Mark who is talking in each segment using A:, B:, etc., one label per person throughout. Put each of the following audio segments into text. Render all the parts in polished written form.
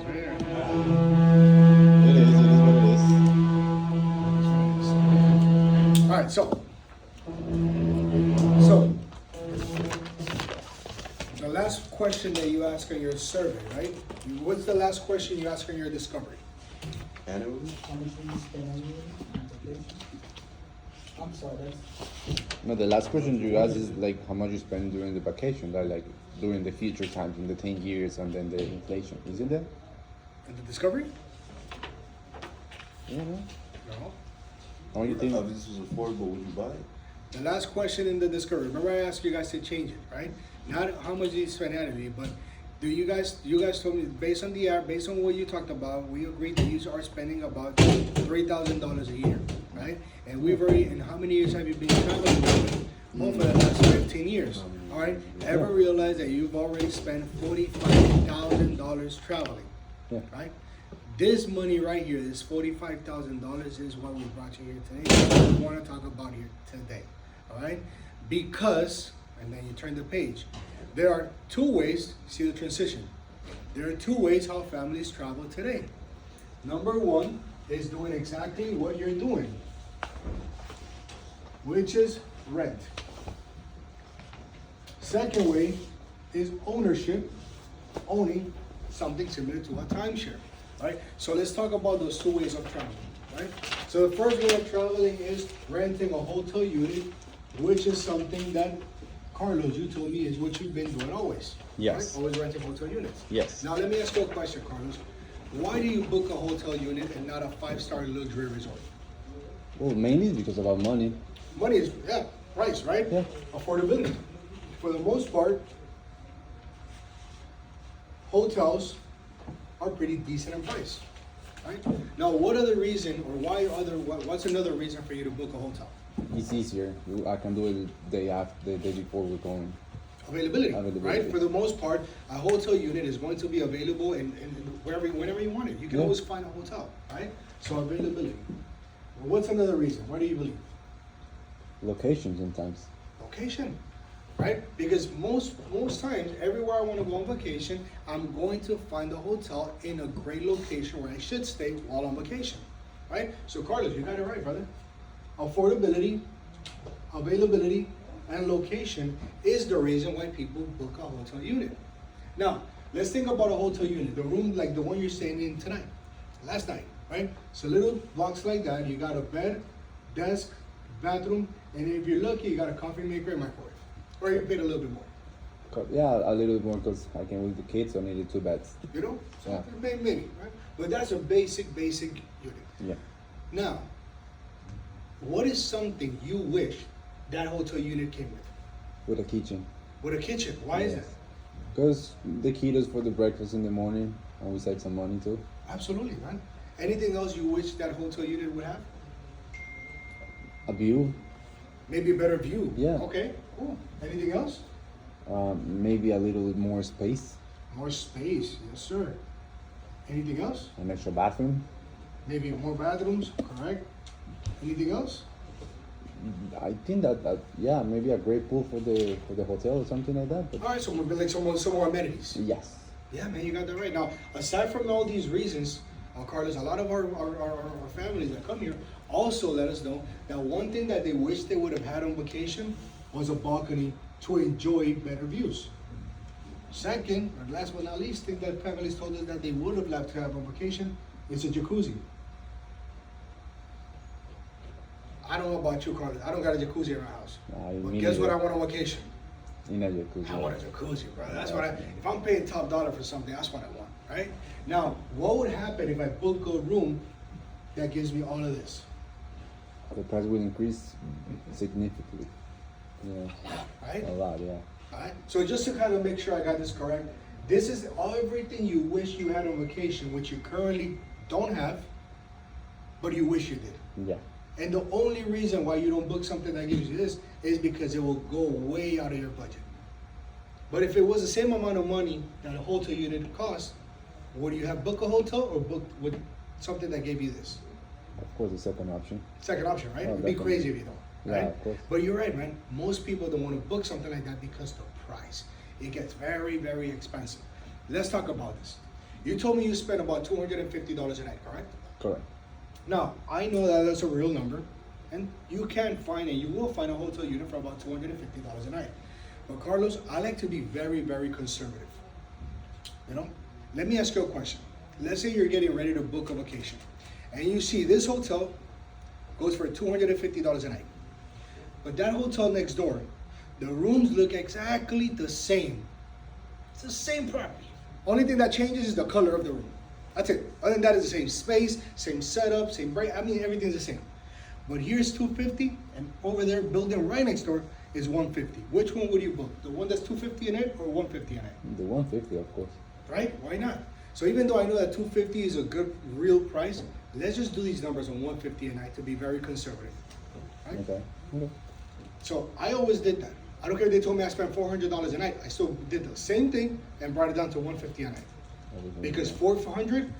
A: what it is.
B: All right, so the last question that you ask on your survey, right? What's the last question you ask on your discovery?
A: Annually?
C: How much do you spend annually on vacation? I'm sorry, that's,
A: No, the last question you asked is like how much you spend during the vacation, like during the future times in the 10 years and then the inflation. Isn't that?
B: In the discovery?
A: Yeah, no?
B: No.
A: How do you think?
D: If this was affordable, would you buy it?
B: The last question in the discovery. Remember I asked you guys to change it, right? Not how much do you spend annually, but do you guys told me based on what you talked about, we agreed that you are spending about $3,000 a year, right? And we've already, and how many years have you been traveling? Well, for the last 15 years. All right. Ever realize that you've already spent $45,000 traveling?
A: Yeah.
B: Right? This money right here, this $45,000 is what we brought you here today. What we want to talk about here today. All right? Because, and then you turn the page. There are two ways, see the transition. There are two ways how families travel today. Number one is doing exactly what you're doing, which is rent. Second way is ownership, owning something similar to a timeshare, right? So let's talk about those two ways of traveling, right? So the first way of traveling is renting a hotel unit, which is something that, Carlos, you told me is what you've been doing always.
A: Yes.
B: Right? Always renting hotel units.
A: Yes.
B: Now let me ask you a question, Carlos. Why do you book a hotel unit and not a 5-star luxury resort?
A: Well, mainly because of our money.
B: Money is, yeah, price, right?
A: Yeah.
B: Affordability. For the most part, hotels are pretty decent in price, right? Now, what other reason, or what's another reason for you to book a hotel?
A: It's easier. I can do it the day after, the day before we're going.
B: Availability,
A: Availability.
B: right? For the most part, a hotel unit is going to be available in whenever you want it. You can
A: Yeah.
B: always find a hotel, right? So availability. What's another reason? What do you believe?
A: Location sometimes.
B: Location, right? Because most times, everywhere I want to go on vacation, I'm going to find a hotel in a great location where I should stay while on vacation, right? So Carlos, you got it right, brother. Affordability, availability, and location is the reason why people book a hotel unit. Now, let's think about a hotel unit, the room like the one you're staying in tonight, last night, right? So little blocks like that, you got a bed, desk, bathroom, and if you're lucky, you got a coffee maker and microwave. Or you paid a little bit more,
A: Yeah, a little bit more because I can with the kids, so I needed 2 beds.
B: you know? So
A: Yeah.
B: maybe, right? But that's a basic unit.
A: Yeah.
B: Now, what is something you wish that hotel unit came with?
A: With a kitchen.
B: With a kitchen, why is
A: Yes.
B: that?
A: Because the kid is for the breakfast in the morning and we save some money too.
B: Absolutely, man. Anything else you wish that hotel unit would have?
A: A view,
B: Maybe a better view.
A: Yeah.
B: Okay, cool. Anything else?
A: maybe a little bit more space,
B: More space, yes, sir. Anything else?
A: an extra bathroom.
B: Maybe more bathrooms, correct? Anything else?
A: I think that yeah, maybe a great pool for the hotel or something like that. But
B: All right, so we're building some more amenities.
A: yes,
B: Yeah, man, you got that right. Now, aside from all these reasons, Carlos, a lot of our families that come here also let us know that one thing that they wish they would have had on vacation was a balcony to enjoy better views. Second, or last but not least, thing that families told us that they would have loved to have on vacation is a jacuzzi. I don't know about you, Carlos. I don't got a jacuzzi in my house. But
A: me
B: guess what I
A: neither.
B: want on vacation?
A: In a jacuzzi.
B: I want a jacuzzi, bro. That's what if I'm paying top dollar for something, that's what I want, right? Now, what would happen if I book a room that gives me all of this?
A: The price will increase significantly. Yeah,
B: Right?
A: a lot. Yeah.
B: Alright? So just to kind of make sure I got this correct, this is everything you wish you had on vacation, which you currently don't have, but you wish you did.
A: Yeah.
B: And the only reason why you don't book something that gives you this is because it will go way out of your budget. But if it was the same amount of money that a hotel unit costs, would you have booked a hotel or booked with something that gave you this?
A: Of course, the second option.
B: Second option, right?
A: Oh,
B: It'd be
A: definitely.
B: crazy if you don't,
A: Yeah,
B: right?
A: of course.
B: But you're right, man. Most people don't want to book something like that because the price. It gets very, very expensive. Let's talk about this. You told me you spent about $250 a night, correct?
A: Correct.
B: Now, I know that that's a real number, and you can find and you will find a hotel unit for about $250 a night. But Carlos, I like to be very, very conservative. You know, let me ask you a question. Let's say you're getting ready to book a vacation, and you see this hotel goes for $250 a night. But that hotel next door, the rooms look exactly the same. It's the same property. Only thing that changes is the color of the room. That's it. Other than that, it's the same space, same setup, same bright. I mean, everything's the same. But here's 250, and over there, building right next door is 150. Which one would you book? The one that's 250 a night or 150 a night?
A: The 150, of course.
B: Right? Why not? So even though I know that 250 is a good real price, let's just do these numbers on 150 a night to be very conservative. Right?
A: Okay. Okay.
B: So I always did that. I don't care if they told me I spent $400 a night. I still did the same thing and brought it down to 150 a night.
A: Everything
B: Because
A: is
B: 400,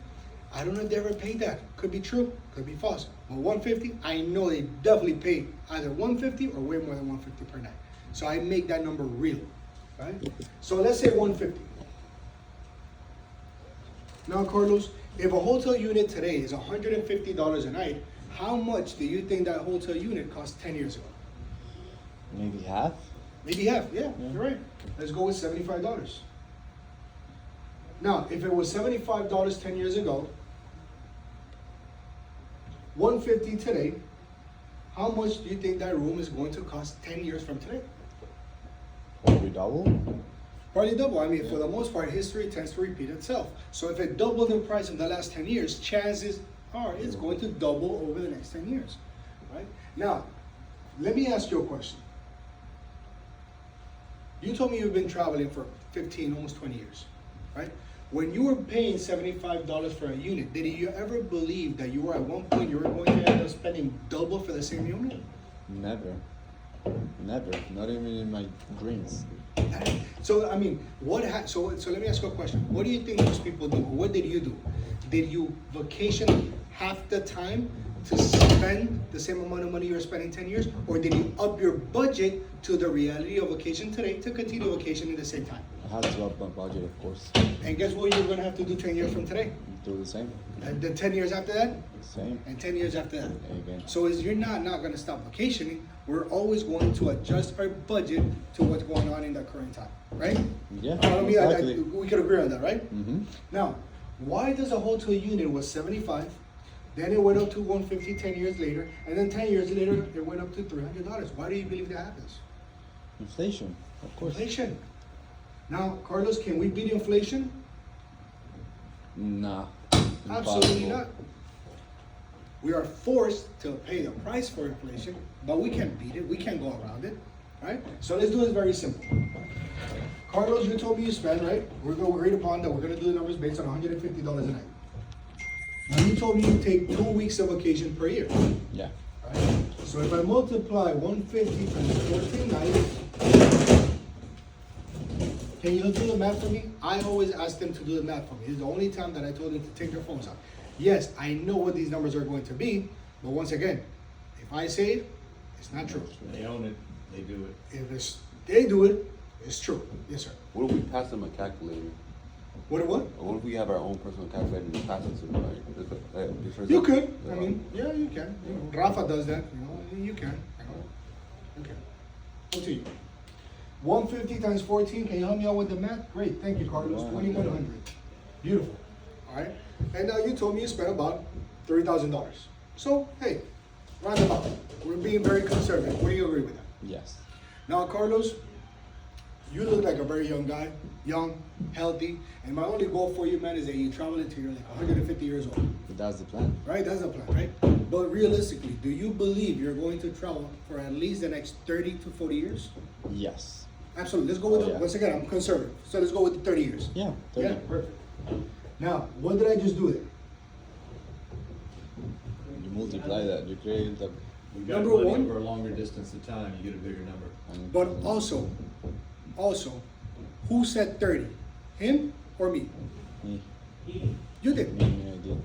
B: I don't know if they ever paid that. Could be true, could be false. But 150, I know they definitely paid either 150 or way more than 150 per night. So I make that number real, right? So let's say 150. Now, Carlos, if a hotel unit today is $150 a night, how much do you think that hotel unit cost 10 years ago?
A: maybe half.
B: Maybe half, yeah,
A: Yeah.
B: you're right. Let's go with $75. Now, if it was $75 10 years ago, 150 today, how much do you think that room is going to cost 10 years from today?
A: Probably double.
B: Probably double. I mean, for the most part, history tends to repeat itself. So if it doubled in price in the last 10 years, chances are it's going to double over the next 10 years, right? Now, let me ask you a question. You told me you've been traveling for 15, almost 20 years, right? When you were paying $75 for a unit, did you ever believe that you were at one point you were going to end up spending double for the same unit?
A: Never. Never. Not even in my dreams.
B: So I mean, so let me ask you a question. What do you think most people do? What did you do? Did you vacation half the time to spend the same amount of money you were spending 10 years, or did you up your budget to the reality of vacation today to continue vacation at the same time?
A: I had to up my budget, of course.
B: And guess what you're gonna have to do 10 years from today?
A: Do the same.
B: And then 10 years after that,
A: Same.
B: and 10 years after that.
A: Again.
B: So as you're not gonna stop vacationing, we're always going to adjust our budget to what's going on in the current time, right?
A: Yeah.
B: I mean,
A: Exactly.
B: we could agree on that, right?
A: Mm-hmm.
B: Now, why does a hotel unit was 75, then it went up to 150 10 years later, and then 10 years later it went up to $300? Why do you believe that happens?
A: Inflation, of course.
B: Inflation. Now, Carlos, can we beat inflation?
A: Nah.
B: Absolutely
A: Impossible.
B: not. We are forced to pay the price for inflation, but we can't beat it. We can't go around it, right? So let's do this very simple. Carlos, you told me you spend, right? We're agreed upon that we're gonna do the numbers based on $150 a night. Now you told me you take 2 weeks of vacation per year,
A: Yeah.
B: right? So if I multiply 150 times 14 nights, can you do the math for me? I always ask them to do the math for me. This is the only time that I told them to take their phones out. Yes, I know what these numbers are going to be, but once again, if I say it, it's not true.
E: They own it, they do it.
B: If they do it, it's true. Yes, sir.
D: What if we pass them a calculator?
B: What?
D: Or what if we have our own personal calculator and we pass it to them? Like, just for
B: You
D: example,
B: could. I mean, yeah, you can. You know, Rafa does that. You can. Okay. Up to you. 150 times 14. Can you help me out with the math? Great. Thank you, Carlos. 2,100. Beautiful. All right. And now you told me you spent about $3,000. So hey, round about. We're being very conservative. Would you agree with that?
A: Yes.
B: Now, Carlos, you look like a very young guy, young, healthy, and my only goal for you, man, is that you travel until you're like 150 years old.
A: But that's the plan.
B: Right? That's the plan, right? But realistically, do you believe you're going to travel for at least the next 30 to 40 years?
A: Yes.
B: Absolutely. Let's go with
A: Oh, yeah.
B: once again, I'm conservative. So let's go with the 30 years.
A: Yeah.
B: Yeah, perfect. Now, what did I just do there?
A: You multiply that. You create the.
E: We got
B: Number
E: money
B: one-
E: over a longer distance of time, you get a bigger number.
B: But also, who said 30? Him or me?
A: Me.
B: You did.
A: Me, I did.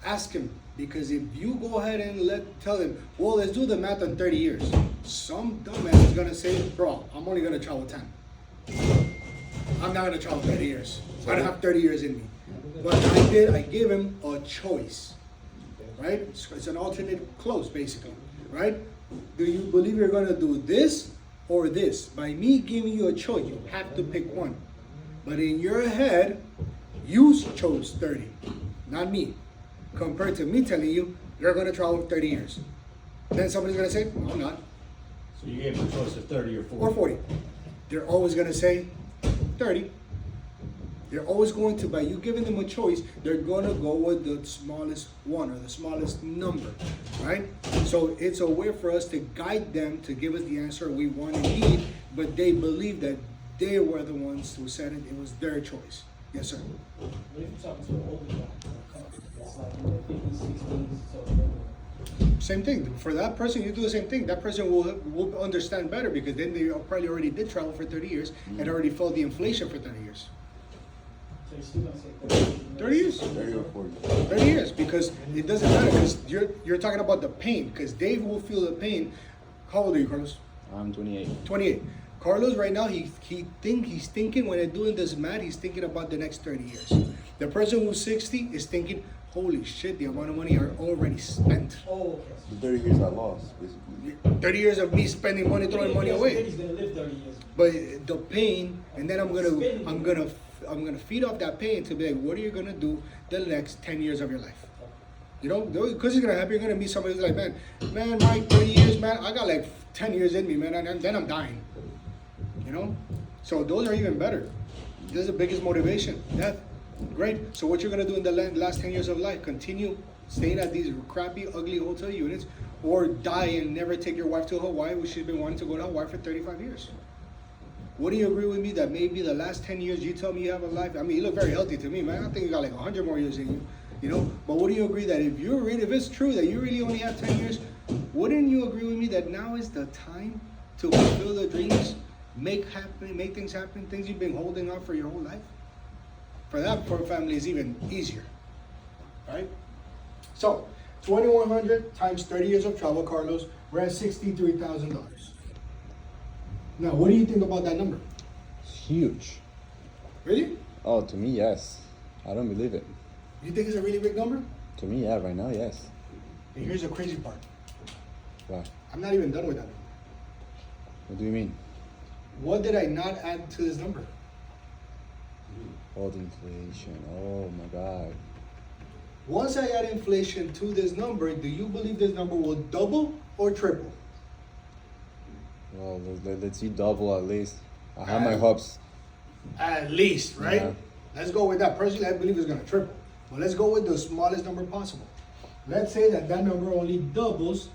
B: Ask him, because if you go ahead and tell him, well, let's do the math on 30 years. Some dumbass is gonna say, bro, I'm only gonna travel 10. I'm not gonna travel 30 years. I don't have 30 years in me. But I gave him a choice, right? It's an alternate close, basically, right? Do you believe you're gonna do this or this? By me giving you a choice, you have to pick one. But in your head, you chose 30, not me. Compared to me telling you, you're gonna travel 30 years. Then somebody's gonna say, no, I'm not.
E: So you gave them a choice of 30 or 40.
B: Or 40. They're always gonna say 30. They're always going to, by you giving them a choice, they're gonna go with the smallest one or the smallest number, right? So it's a way for us to guide them to give us the answer we want and need, but they believe that they were the ones who said it was their choice. Yes, sir.
C: What if you're talking to an older guy? That's like in their 50s, 60s, so
B: Same thing. For that person, you do the same thing. That person will understand better because then they probably already did travel for 30 years and already felt the inflation for 30 years.
C: so you're still gonna say
B: 30 years.
D: 30 or 40.
B: 30 years, because it doesn't matter, because you're talking about the pain, because Dave will feel the pain. How old are you, Carlos?
A: I'm 28.
B: 28. Carlos right now, he's thinking when they're doing this math, he's thinking about the next 30 years. The person who's 60 is thinking, holy shit, the amount of money are already spent.
C: Oh, okay.
D: The 30 years I lost, basically.
B: 30 years of me spending money, throwing money away.
C: He's gonna live 30 years.
B: But the pain, and then I'm gonna feed off that pain to be like, what are you gonna do the next 10 years of your life? You know, because it's gonna happen. You're gonna meet somebody who's like, man, my 30 years, man, I got like 10 years in me, man, and then I'm dying. You know, so those are even better. This is the biggest motivation. Death, great. So what you're gonna do in the last 10 years of life? Continue staying at these crappy, ugly hotel units, or die and never take your wife to Hawaii, which she's been wanting to go to Hawaii for 35 years. Would you agree with me that maybe the last 10 years you tell me you have a life? I mean, you look very healthy to me, man. I think you got like 100 more years in you, you know? But wouldn't you agree that if it's true that you really only have 10 years, wouldn't you agree with me that now is the time to fulfill the dreams, make things happen, things you've been holding on for your whole life? For that poor family is even easier, right? So, 2,100 times 30 years of travel, Carlos, we're at $63,000. Now, what do you think about that number?
A: It's huge.
B: Really?
A: Oh, to me, yes. I don't believe it.
B: You think it's a really big number?
A: To me, yeah, right now, yes.
B: And here's the crazy part.
A: Wow.
B: I'm not even done with that number.
A: What do you mean?
B: What did I not add to this number?
A: All the inflation. Oh my God.
B: Once I add inflation to this number, do you believe this number will double or triple?
A: Well, let's see double at least. I have my hopes.
B: At least, right?
A: Yeah.
B: Let's go with that. Personally, I believe it's going to triple. But let's go with the smallest number possible. Let's say that number only doubles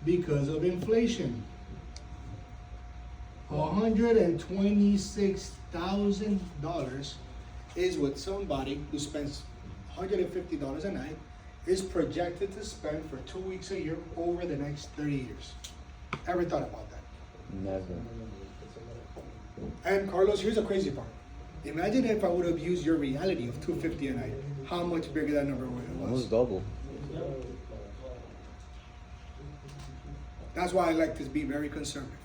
B: because of inflation. $126,000 is what somebody who spends $150 a night is projected to spend for 2 weeks a year over the next 30 years. Ever thought about that?
A: Never.
B: And Carlos, here's the crazy part. Imagine if I would have used your reality of $250 a night. How much bigger that number was.
A: Almost double.
B: That's why I like to be very conservative.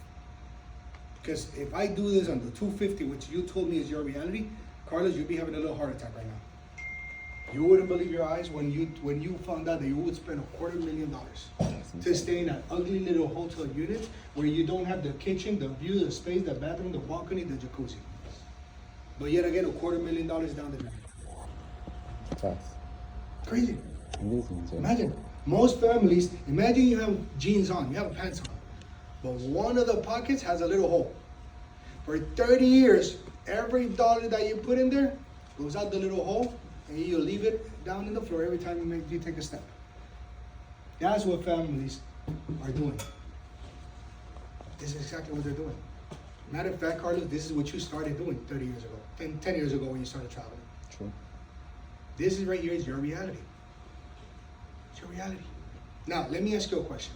B: Because if I do this on the $250, which you told me is your reality, Carlos, you'd be having a little heart attack right now. You wouldn't believe your eyes when you found out that you would spend $250,000 to stay in that ugly little hotel unit where you don't have the kitchen, the view, the space, the bathroom, the balcony, the jacuzzi. But yet again, $250,000 down the drain.
A: Facts.
B: Crazy.
A: It is insane.
B: Imagine, most families, imagine you have jeans on, you have pants on, but one of the pockets has a little hole. For 30 years, every dollar that you put in there goes out the little hole, and you leave it down in the floor every time you take a step. That's what families are doing. This is exactly what they're doing. Matter of fact, Carlos, this is what you started doing 30 years ago, 10 years ago when you started traveling.
A: True.
B: This is right here is your reality. It's your reality. Now, let me ask you a question.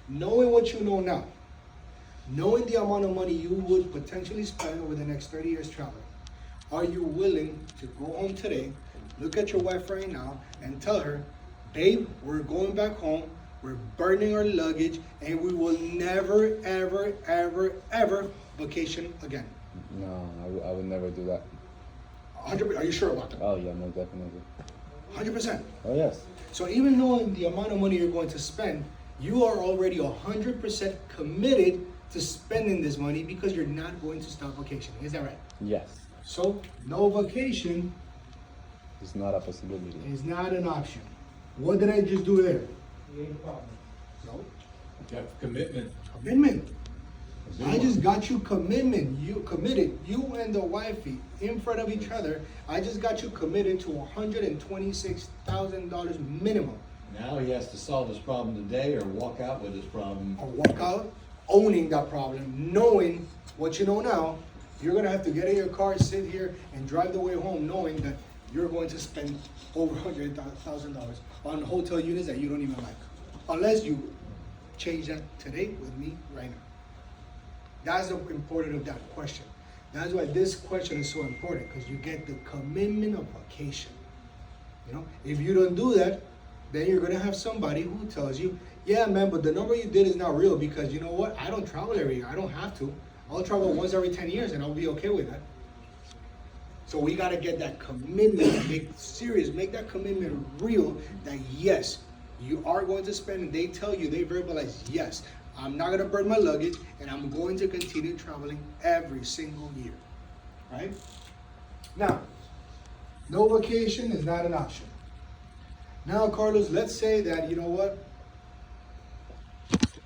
B: Knowing what you know now, knowing the amount of money you would potentially spend over the next 30 years traveling, are you willing to go home today, look at your wife right now, and tell her, babe, we're going back home, we're burning our luggage, and we will never, ever, ever, ever vacation again?
A: No, I would never do that.
B: 100%. Are you sure about that?
A: Oh yeah, most definitely.
B: 100%.
A: Oh yes.
B: So even knowing the amount of money you're going to spend, you are already 100% committed to spending this money because you're not going to stop vacationing. Is that right?
A: Yes.
B: So no vacation
A: It's not a possibility.
B: is not an option. What did I just do there?
C: Create a problem.
B: No.
E: You have commitment.
B: Commitment. I just got you commitment. You committed. You and the wifey in front of each other. I just got you committed to $126,000 minimum.
E: Now he has to solve his problem today or walk out with his problem.
B: Or walk out owning that problem, knowing what you know now. You're gonna have to get in your car, sit here, and drive the way home, knowing that you're going to spend over $100,000 on hotel units that you don't even like, unless you change that today with me right now. That's the importance of that question. That's why this question is so important, because you get the commitment of vacation. You know, if you don't do that, then you're gonna have somebody who tells you, yeah, man, but the number you did is not real because you know what? I don't travel every year. I don't have to. I'll travel once every 10 years and I'll be okay with that. So we gotta get that commitment, make serious, make that commitment real that yes, you are going to spend, and they tell you, they verbalize, yes, I'm not gonna burn my luggage and I'm going to continue traveling every single year, right? Now, no vacation is not an option. Now, Carlos, let's say that, you know what?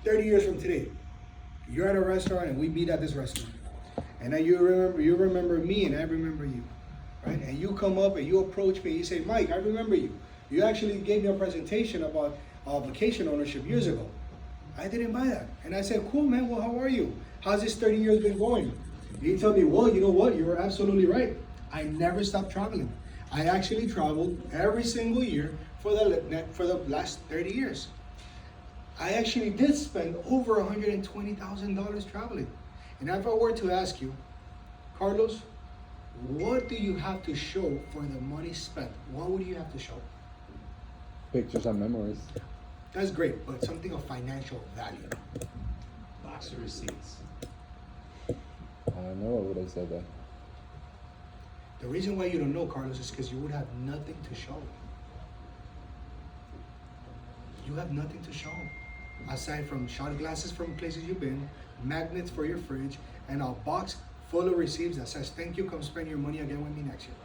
B: 30 years from today, you're at a restaurant and we meet at this restaurant. And then you remember me and I remember you, right? And you come up and you approach me and you say, Mike, I remember you. You actually gave me a presentation about vacation ownership years ago. I didn't buy that. And I said, cool, man, well, how are you? How's this 30 years been going? You tell me, well, you know what? You were absolutely right. I never stopped traveling. I actually traveled every single year for the last 30 years. I actually did spend over $120,000 traveling. And if I were to ask you, Carlos, what do you have to show for the money spent? What would you have to show?
A: Pictures and memories.
B: That's great, but something of financial value.
E: Box of receipts.
A: I know what would I say that.
B: The reason why you don't know, Carlos, is because you would have nothing to show. You have nothing to show. Aside from shot glasses from places you've been, magnets for your fridge, and a box full of receipts that says, thank you, come spend your money again with me next year.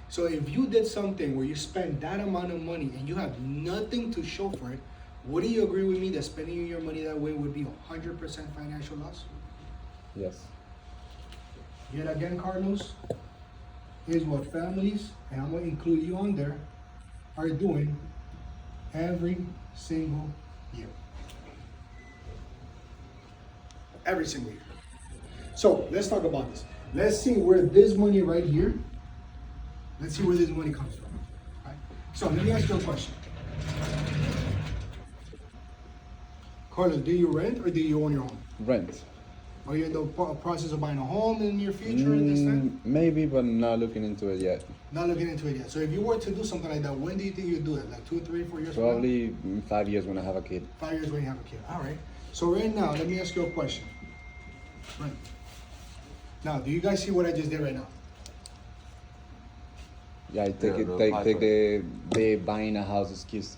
B: So if you did something where you spend that amount of money and you have nothing to show for it, wouldn't you agree with me that spending your money that way would be 100% financial loss?
A: Yes.
B: Yet again, Carlos, is what families, and I'm going to include you on there, are doing every single year. Every single year. So let's talk about this. Let's see where this money right here, let's see where this money comes from. Right? So let me ask you a question. Carlos, do you rent or do you own your home?
A: Rent.
B: Are you in the process of buying a home in your future in this time?
A: Maybe, but not looking into it yet.
B: Not looking into it yet. So if you were to do something like that, when do you think you'd do it? Like 2, 3, 4 years from now?
A: Probably in 5 years when I have a kid.
B: 5 years when you have a kid. All right. So right now, let me ask you a question. Right. Now, do you guys see what I just did right now?
A: Yeah, I take
D: Yeah,
A: it.
D: the
A: Take
D: pipeline.
A: the buying a house excuse.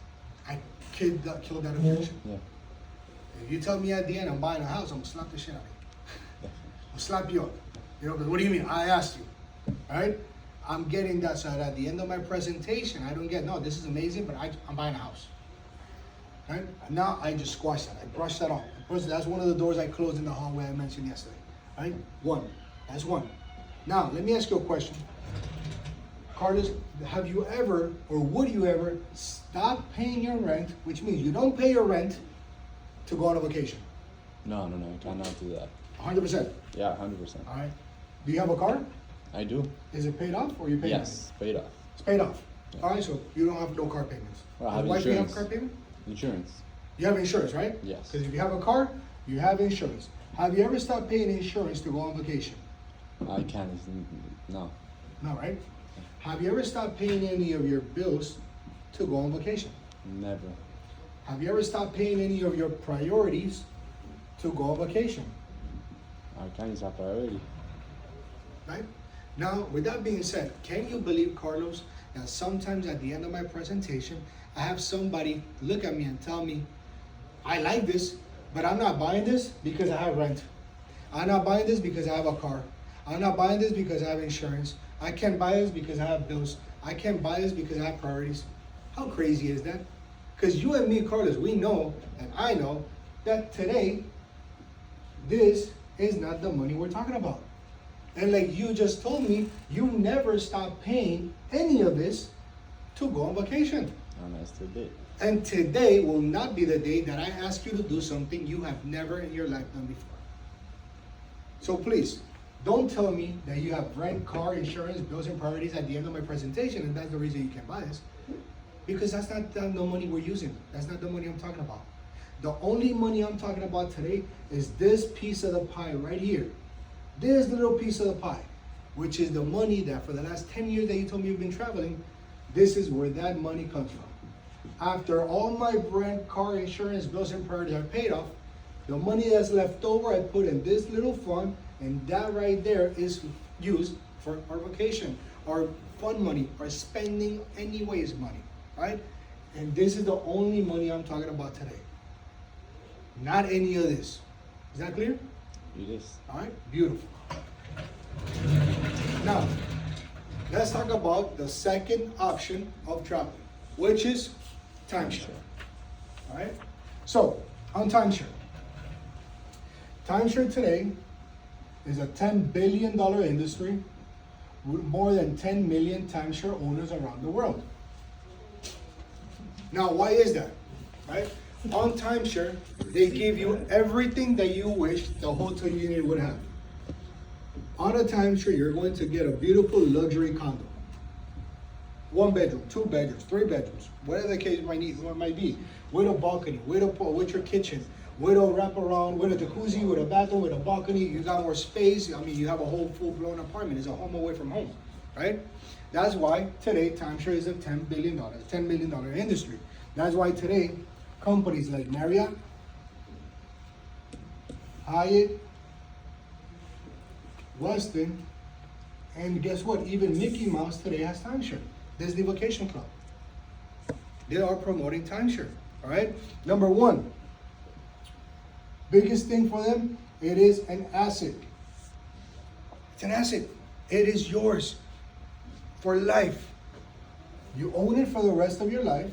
B: I killed that objection.
A: Yeah.
B: If you tell me at the end I'm buying a house, I'm gonna slap the shit out of you. I'll slap you up. You know, because what do you mean? I asked you. All right? I'm getting that so that at the end of my presentation, I don't get, no, this is amazing, but I'm buying a house. All right? Now I just squashed that. I brushed that off. That's one of the doors I closed in the hallway I mentioned yesterday. All right? One. That's one. Now, let me ask you a question. Carlos, have you ever, or would you ever, stop paying your rent, which means you don't pay your rent, to go on a vacation?
A: No, I cannot do that.
B: 100%.
A: Yeah, 100%.
B: All right. Do you have a car?
A: I do.
B: Is it paid off or you paid
A: Yes, paid off.
B: It's paid off.
A: Yeah.
B: All right, so you don't have no car payments.
A: Well, I have
B: Why do you have
A: insurance.
B: car payment?
A: Insurance.
B: You have insurance, right?
A: Yes.
B: Because if you have a car, you have insurance. Have you ever stopped paying insurance to go on vacation?
A: I can't. No.
B: No, right? Have you ever stopped paying any of your bills to go on vacation?
A: Never.
B: Have you ever stopped paying any of your priorities to go on vacation?
A: I can't. It's a priority.
B: Right? Now, with that being said, can you believe, Carlos, that sometimes at the end of my presentation, I have somebody look at me and tell me, I like this, but I'm not buying this because I have rent. I'm not buying this because I have a car. I'm not buying this because I have insurance. I can't buy this because I have bills. I can't buy this because I have priorities. How crazy is that? Because you and me, Carlos, we know, and I know, that today, this is not the money we're talking about. And like you just told me, you never stop paying any of this to go on vacation.
A: And I still did.
B: And today will not be the day that I ask you to do something you have never in your life done before. So please, don't tell me that you have rent, car, insurance, bills, and priorities at the end of my presentation, and that's the reason you can buy this. Because that's not the money we're using. That's not the money I'm talking about. The only money I'm talking about today is this piece of the pie right here. This little piece of the pie, which is the money that for the last 10 years that you told me you've been traveling, this is where that money comes from. After all my rent, car, insurance, bills, and priorities are paid off, the money that's left over I put in this little fund, and that right there is used for our vacation, our fun money, our spending anyways money, right? And this is the only money I'm talking about today. Not any of this. Is that clear?
A: It is.
B: All right, beautiful. Now, let's talk about the second option of traveling, which is timeshare. All right, so on timeshare. Timeshare today is a $10 billion industry with more than 10 million timeshare owners around the world. Now, why is that? Right? On timeshare, they give you everything that you wish the hotel unit would have. On a timeshare, you're going to get a beautiful luxury condo. 1 bedroom, 2 bedrooms, 3 bedrooms, whatever the case might be, with a balcony, with your kitchen, with a wraparound, with a jacuzzi, with a bathroom, with a balcony. You got more space. I mean, you have a whole full-blown apartment. It's a home away from home, right? That's why today timeshare is a $10 million industry. That's why today companies like Marriott, Hyatt, Westin, and guess what? Even Mickey Mouse today has timeshare. Disney Vacation Club. They are promoting timeshare. All right. Number one, biggest thing for them, it is an asset. It's an asset. It is yours for life. You own it for the rest of your life.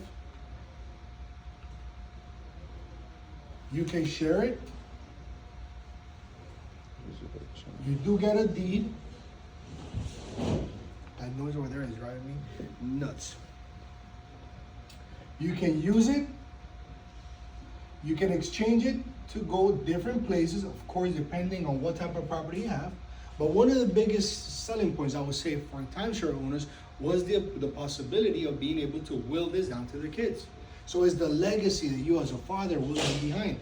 B: You can share it. You do get a deed. That noise over there is driving me nuts. You can use it. You can exchange it to go different places, of course, depending on what type of property you have. But one of the biggest selling points, I would say, for timeshare owners was the possibility of being able to will this down to their kids. So it's the legacy that you as a father will leave behind,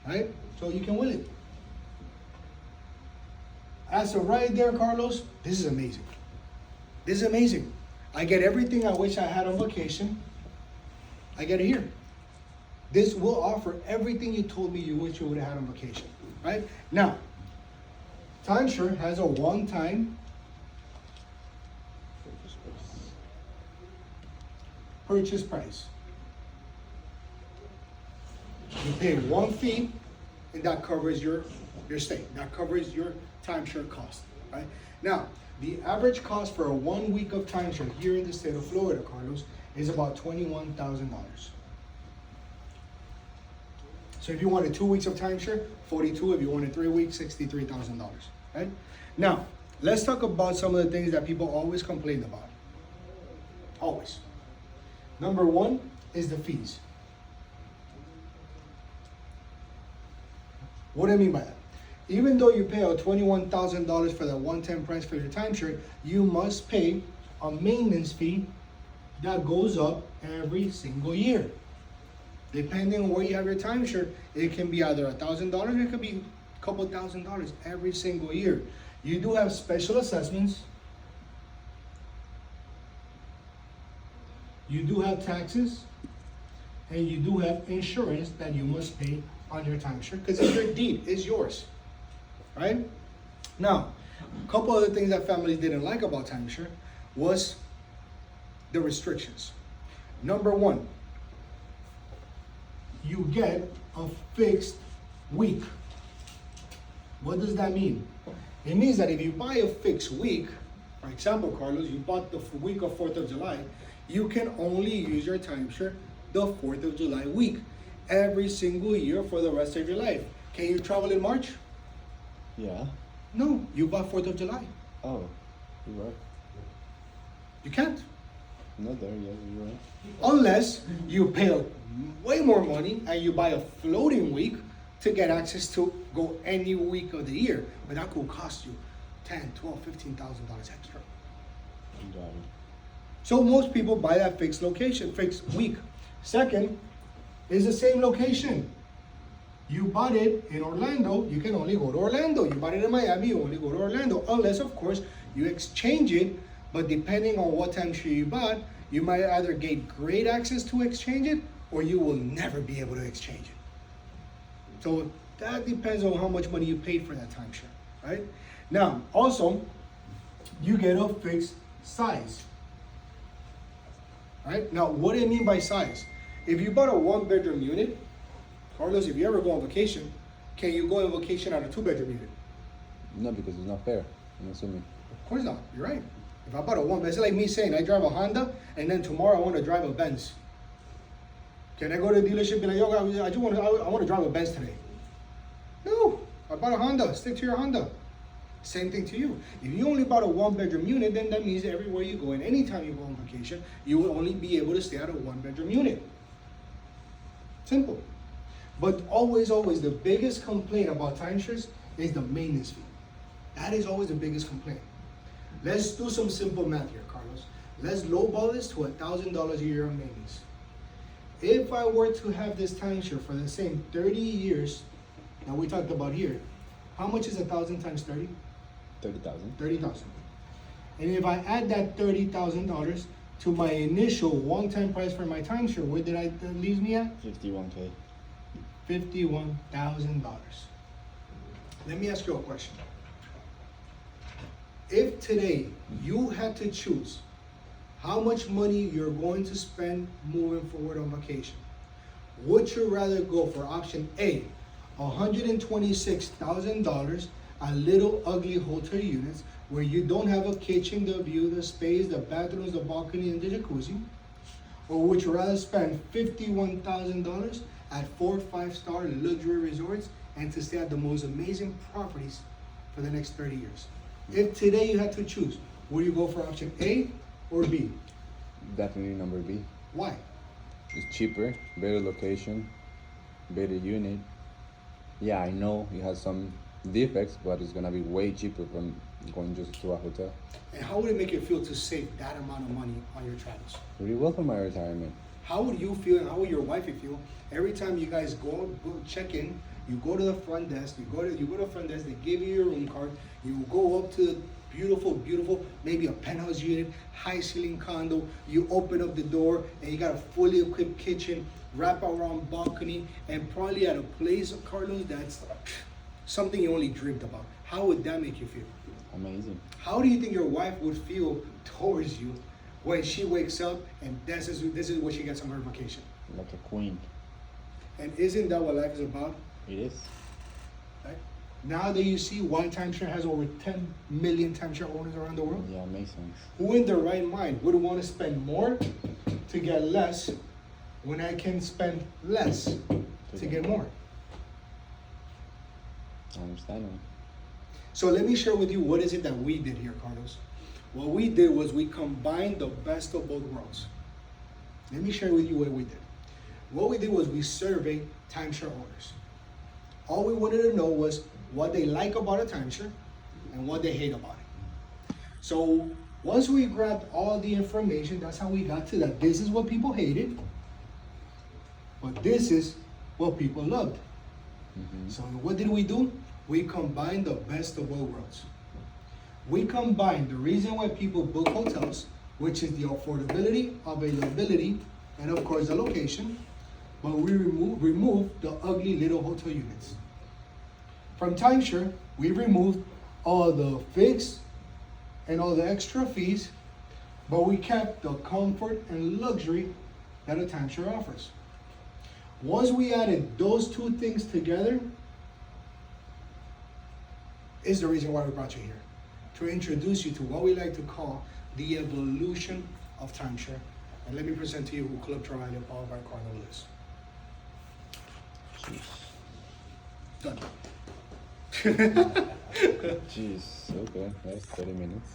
B: right? So you can will it. As of right there, Carlos, this is amazing. This is amazing. I get everything I wish I had on vacation. I get it here. This will offer everything you told me you wish you would have had on vacation, right? Now, timeshare has a one-time purchase price. You pay one fee, and that covers your stay. That covers your timeshare cost, right? Now, the average cost for a 1 week of timeshare here in the state of Florida, Carlos, is about $21,000. So if you wanted 2 weeks of timeshare, 42. If you wanted 3 weeks, $63,000, right? Now, let's talk about some of the things that people always complain about. Always. Number one is the fees. What do I mean by that? Even though you pay out $21,000 for the one-time price for your timeshare, you must pay a maintenance fee that goes up every single year. Depending on where you have your timeshare, it can be either $1,000 or it could be a couple $1,000 every single year. You do have special assessments. You do have taxes. And you do have insurance that you must pay on your timeshare because it's your deed, it's yours. Right? Now, A couple other things that families didn't like about timeshare was the restrictions. Number one, you get a fixed week. What does that mean? It means that if you buy a fixed week, for example, Carlos, you bought the week of 4th of July, you can only use your timeshare the 4th of July week every single year for the rest of your life. Can you travel in March?
A: Yeah.
B: No, you bought 4th of July.
A: Oh, you're right.
B: You can't.
A: Not there, yeah, you're right.
B: Unless you pay way more money and you buy a floating week to get access to go any week of the year. But that could cost you $10,000, $12,000, $15,000 extra.
A: Got it.
B: So most people buy that fixed location, fixed week. Second is the same location. You bought it in Orlando, you can only go to Orlando. You bought it in Miami, you only go to Orlando. Unless, of course, you exchange it, but depending on what timeshare you bought, you might either get great access to exchange it, or you will never be able to exchange it. So that depends on how much money you paid for that timeshare, right? Now, also, you get a fixed size. Right? Now, what do I mean by size? If you bought a 1-bedroom unit, Carlos, if you ever go on vacation, can you go on vacation on a 2-bedroom unit?
A: No, because it's not fair. I'm assuming.
B: Of course not. You're right. If I bought a 1-bed, it's like me saying I drive a Honda and then tomorrow I want to drive a Benz. Can I go to the dealership and be like, yo, I want to drive a Benz today? No. I bought a Honda. Stick to your Honda. Same thing to you. If you only bought a 1-bedroom unit, then that means that everywhere you go and anytime you go on vacation, you will only be able to stay at a 1-bedroom unit. Simple. But always, the biggest complaint about timeshares is the maintenance fee. That is always the biggest complaint. Let's do some simple math here, Carlos. Let's lowball this to $1,000 a year on maintenance. If I were to have this timeshare for the same 30 years that we talked about here, how much is 1,000 times 30?
A: 30,000.
B: 30,000. And if I add that $30,000 to my initial one-time price for my timeshare, where did that leaves me at?
A: 51K.
B: $51,000. Let me ask you a question. If today you had to choose how much money you're going to spend moving forward on vacation, would you rather go for option A, $126,000 at little ugly hotel units where you don't have a kitchen, the view, the space, the bathrooms, the balcony, and the jacuzzi? Or would you rather spend $51,000 at 4 or 5-star luxury resorts and to stay at the most amazing properties for the next 30 years? If today you had to choose, would you go for option A or B?
A: Definitely number B.
B: Why?
A: It's cheaper, better location, better unit. Yeah, I know it has some defects, but it's gonna be way cheaper from going just to a hotel.
B: And how would it make you feel to save that amount of money on your travels?
A: Pretty well for my retirement.
B: How would you feel and how would your wife feel every time you guys go check in, you go to the front desk, you go to the front desk, they give you your room card, you go up to the beautiful, maybe a penthouse unit, high ceiling condo, you open up the door and you got a fully equipped kitchen, wrap around balcony, and probably at a place, Carlos, that's something you only dreamed about. How would that make you feel?
A: Amazing.
B: How do you think your wife would feel towards you when she wakes up and this is what she gets on her vacation?
A: Like a queen.
B: And isn't that what life is about?
A: It is.
B: Right? Now that you see why timeshare has over 10 million timeshare owners around the world,
A: Yeah, makes sense.
B: who in their right mind would want to spend more to get less when I can spend less to get more?
A: Understandable.
B: So let me share with you what is it that we did here, Carlos. What we did was we combined the best of both worlds. Let me share with you what we did. What we did was we surveyed timeshare owners. All we wanted to know was what they like about a timeshare and what they hate about it. So once we grabbed all the information, that's how we got to that. This is what people hated, but this is what people loved. So what did we do? We combined the best of both worlds. We combined the reason why people book hotels, which is the affordability, availability, and of course the location, but we remove the ugly little hotel units. From timeshare, we removed all the fixed and all the extra fees, but we kept the comfort and luxury that a timeshare offers. Once we added those two things together, is the reason why we brought you here. To introduce you to what we like to call the evolution of timeshare. And let me present to you who Club Travaglio Powered by Carnival is. Done.
A: Jeez, okay, that's 30 minutes.